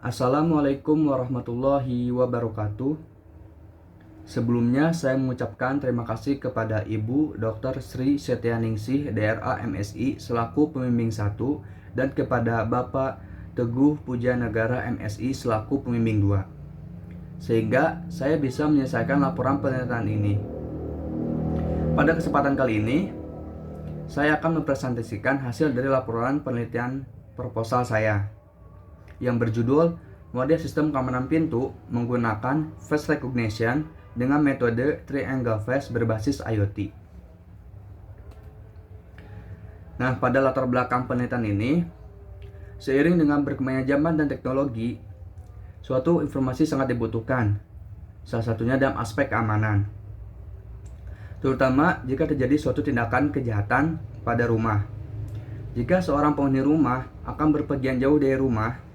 Assalamualaikum warahmatullahi wabarakatuh. Sebelumnya saya mengucapkan terima kasih kepada Ibu Dr. Sri Setianingsih DRA MSI selaku pembimbing 1 dan kepada Bapak Teguh Pujanegara MSI selaku pembimbing 2, sehingga saya bisa menyelesaikan laporan penelitian ini. Pada kesempatan kali ini saya akan mempresentasikan hasil dari laporan penelitian proposal saya yang berjudul Model Sistem Keamanan Pintu menggunakan Face Recognition dengan metode Triangle Face berbasis IoT. Nah, pada latar belakang penelitian ini, seiring dengan berkembangnya zaman dan teknologi, suatu informasi sangat dibutuhkan, salah satunya dalam aspek keamanan. Terutama jika terjadi suatu tindakan kejahatan pada rumah. Jika seorang penghuni rumah akan berpergian jauh dari rumah,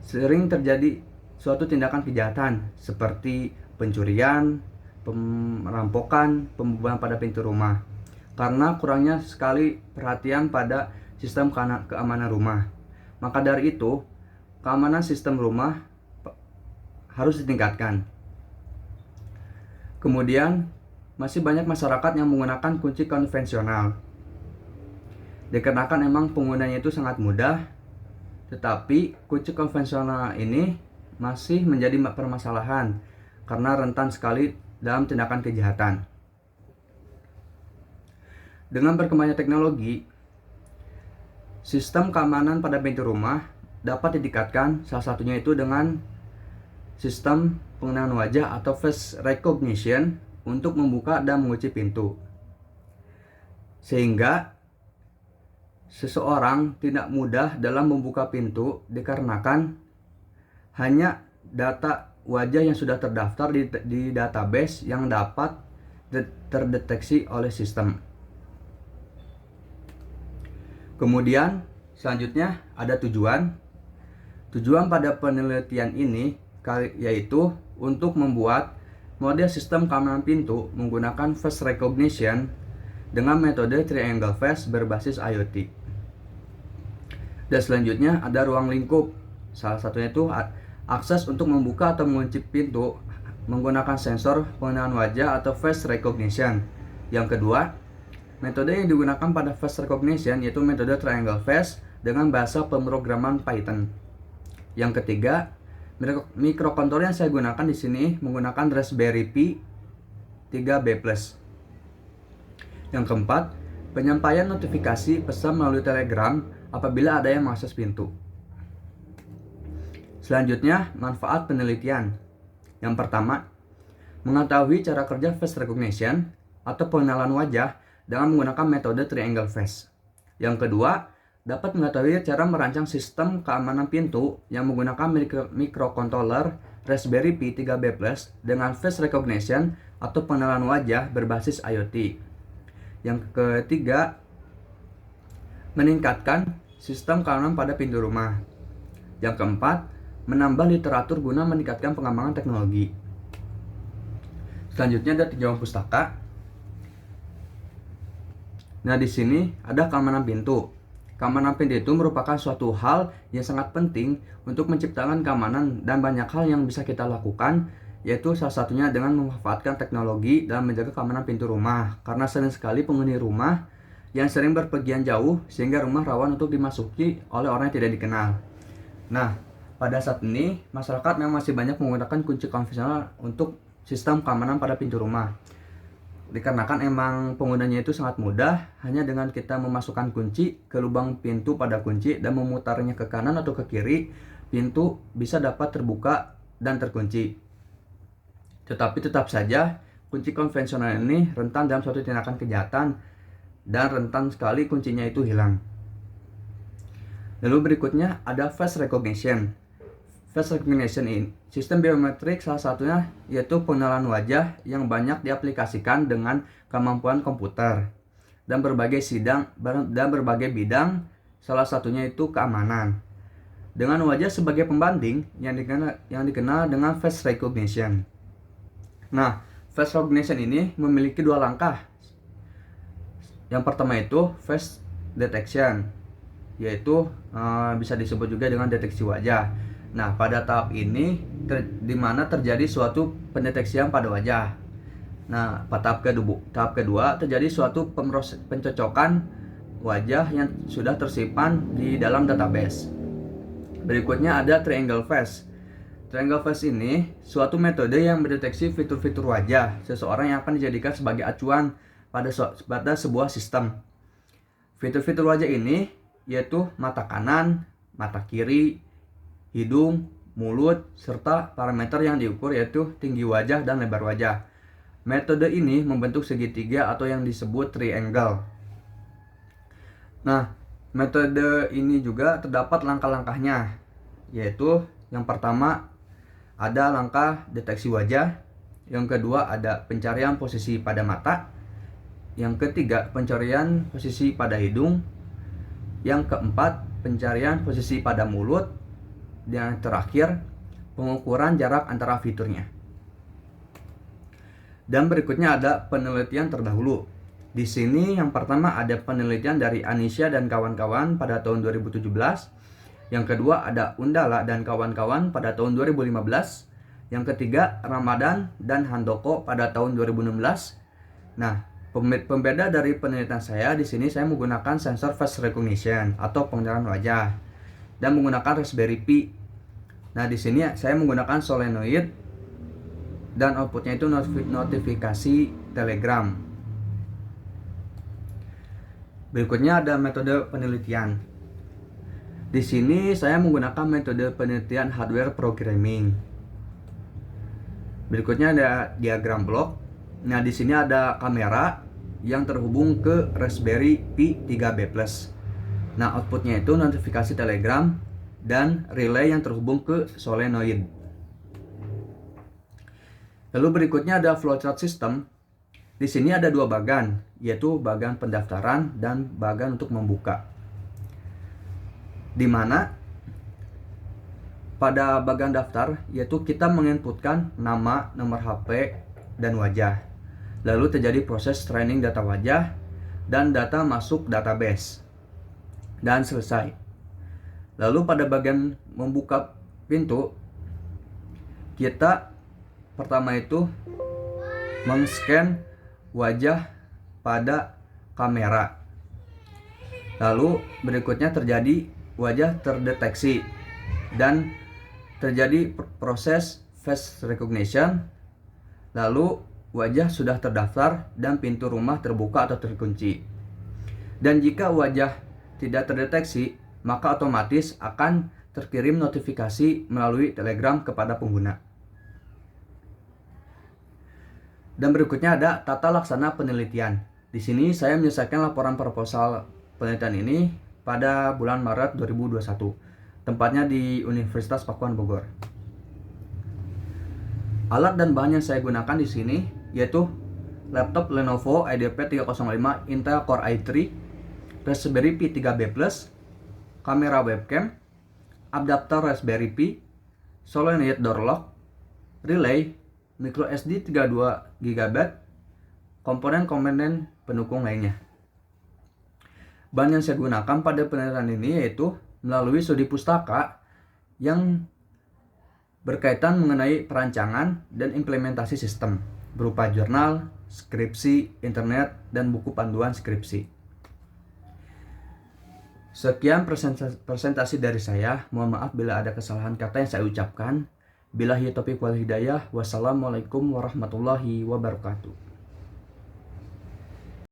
sering terjadi suatu tindakan kejahatan seperti pencurian, perampokan, pembunuhan pada pintu rumah karena kurangnya sekali perhatian pada sistem keamanan rumah. Maka dari itu, keamanan sistem rumah harus ditingkatkan. Kemudian, masih banyak masyarakat yang menggunakan kunci konvensional. Dikarenakan emang penggunanya itu sangat mudah, tetapi kunci konvensional ini masih menjadi permasalahan karena rentan sekali dalam tindakan kejahatan. Dengan berkembangnya teknologi, sistem keamanan pada pintu rumah dapat ditingkatkan, salah satunya itu dengan sistem pengenalan wajah atau face recognition untuk membuka dan mengunci pintu. Sehingga seseorang tidak mudah dalam membuka pintu dikarenakan hanya data wajah yang sudah terdaftar di database yang dapat terdeteksi oleh sistem. Kemudian selanjutnya ada tujuan. Tujuan pada penelitian ini yaitu untuk membuat model sistem keamanan pintu menggunakan face recognition dengan metode Triangle Face berbasis IoT. Dan selanjutnya ada ruang lingkup. Salah satunya itu akses untuk membuka atau mengunci pintu menggunakan sensor pengenalan wajah atau face recognition. Yang kedua, metode yang digunakan pada face recognition yaitu metode Triangle Face dengan bahasa pemrograman Python. Yang ketiga, microcontroller yang saya gunakan di sini menggunakan Raspberry Pi 3B+. Yang keempat, penyampaian notifikasi pesan melalui Telegram apabila ada yang mengakses pintu. Selanjutnya, manfaat penelitian. Yang pertama, mengetahui cara kerja face recognition atau pengenalan wajah dengan menggunakan metode Triangle Face. Yang kedua, dapat mengetahui cara merancang sistem keamanan pintu yang menggunakan microcontroller Raspberry Pi 3B+ dengan face recognition atau pengenalan wajah berbasis IoT. Yang ketiga, meningkatkan sistem keamanan pada pintu rumah. Yang keempat, menambah literatur guna meningkatkan pengembangan teknologi. Selanjutnya ada tinjauan pustaka. Nah, di sini ada keamanan pintu. Keamanan pintu itu merupakan suatu hal yang sangat penting untuk menciptakan keamanan dan banyak hal yang bisa kita lakukan, yaitu salah satunya dengan memanfaatkan teknologi dalam menjaga keamanan pintu rumah. Karena sering sekali penghuni rumah yang sering berpergian jauh sehingga rumah rawan untuk dimasuki oleh orang yang tidak dikenal. Nah, pada saat ini masyarakat memang masih banyak menggunakan kunci konvensional untuk sistem keamanan pada pintu rumah. Dikarenakan emang penggunanya itu sangat mudah, hanya dengan kita memasukkan kunci ke lubang pintu pada kunci dan memutarnya ke kanan atau ke kiri, pintu bisa dapat terbuka dan terkunci. Tetapi tetap saja kunci konvensional ini rentan dalam suatu tindakan kejahatan dan rentan sekali kuncinya itu hilang. Lalu berikutnya ada face recognition. Face recognition ini sistem biometrik salah satunya yaitu pengenalan wajah yang banyak diaplikasikan dengan kemampuan komputer dan berbagai bidang, salah satunya itu keamanan. Dengan wajah sebagai pembanding yang dikenal dengan face recognition. Nah, face recognition ini memiliki dua langkah. Yang pertama itu face detection, yaitu bisa disebut juga dengan deteksi wajah. Nah, pada tahap ini di mana terjadi suatu pendeteksian pada wajah. Nah, pada tahap kedua terjadi suatu pencocokan wajah yang sudah tersimpan di dalam database. Berikutnya ada triangle face. Triangle face ini suatu metode yang mendeteksi fitur-fitur wajah seseorang yang akan dijadikan sebagai acuan pada sebuah sistem. Fitur-fitur wajah ini yaitu mata kanan, mata kiri, hidung, mulut, serta parameter yang diukur yaitu tinggi wajah dan lebar wajah. Metode ini membentuk segitiga atau yang disebut triangle. Nah, metode ini juga terdapat langkah-langkahnya, yaitu yang pertama ada langkah deteksi wajah, yang kedua ada pencarian posisi pada mata, yang ketiga pencarian posisi pada hidung, yang keempat pencarian posisi pada mulut, dan yang terakhir pengukuran jarak antara fiturnya. Dan berikutnya ada penelitian terdahulu. Di sini yang pertama ada penelitian dari Anisha dan kawan-kawan pada tahun 2017. Yang kedua ada Undala dan kawan-kawan pada tahun 2015. Yang ketiga Ramadan dan Handoko pada tahun 2016. Nah, pembeda dari penelitian saya di sini saya menggunakan sensor face recognition atau pengenalan wajah dan menggunakan Raspberry Pi. Nah, di sini saya menggunakan solenoid dan outputnya itu notifikasi Telegram. Berikutnya ada metode penelitian. Di sini saya menggunakan metode penelitian hardware programming. Berikutnya ada diagram blok. Nah, di sini ada kamera yang terhubung ke Raspberry Pi 3B+. Nah, outputnya itu notifikasi Telegram dan relay yang terhubung ke solenoid. Lalu berikutnya ada flowchart system. Di sini ada dua bagan, yaitu bagan pendaftaran dan bagan untuk membuka. Di mana pada bagan daftar yaitu kita menginputkan nama, nomor HP, dan wajah. Lalu terjadi proses training data wajah dan data masuk database. Dan selesai. Lalu pada bagian membuka pintu, kita pertama itu meng-scan wajah pada kamera. Lalu berikutnya terjadi wajah terdeteksi dan terjadi proses face recognition. Lalu wajah sudah terdaftar dan pintu rumah terbuka atau terkunci. Dan jika wajah tidak terdeteksi, maka otomatis akan terkirim notifikasi melalui Telegram kepada pengguna. Dan berikutnya ada tata laksana penelitian. Di sini saya menyelesaikan laporan proposal penelitian ini pada bulan Maret 2021. Tempatnya di Universitas Pakuan Bogor. Alat dan bahan yang saya gunakan di sini yaitu laptop Lenovo IdeaPad 305 Intel Core i3, Raspberry Pi 3B+, kamera webcam, adapter Raspberry Pi, solenoid door lock, relay, micro SD 32 GB, komponen-komponen pendukung lainnya. Bahan yang saya gunakan pada penelitian ini yaitu melalui studi pustaka yang berkaitan mengenai perancangan dan implementasi sistem berupa jurnal, skripsi, internet, dan buku panduan skripsi. Sekian presentasi dari saya. Mohon maaf bila ada kesalahan kata yang saya ucapkan. Billahi taufiq wal hidayah. Wassalamualaikum warahmatullahi wabarakatuh.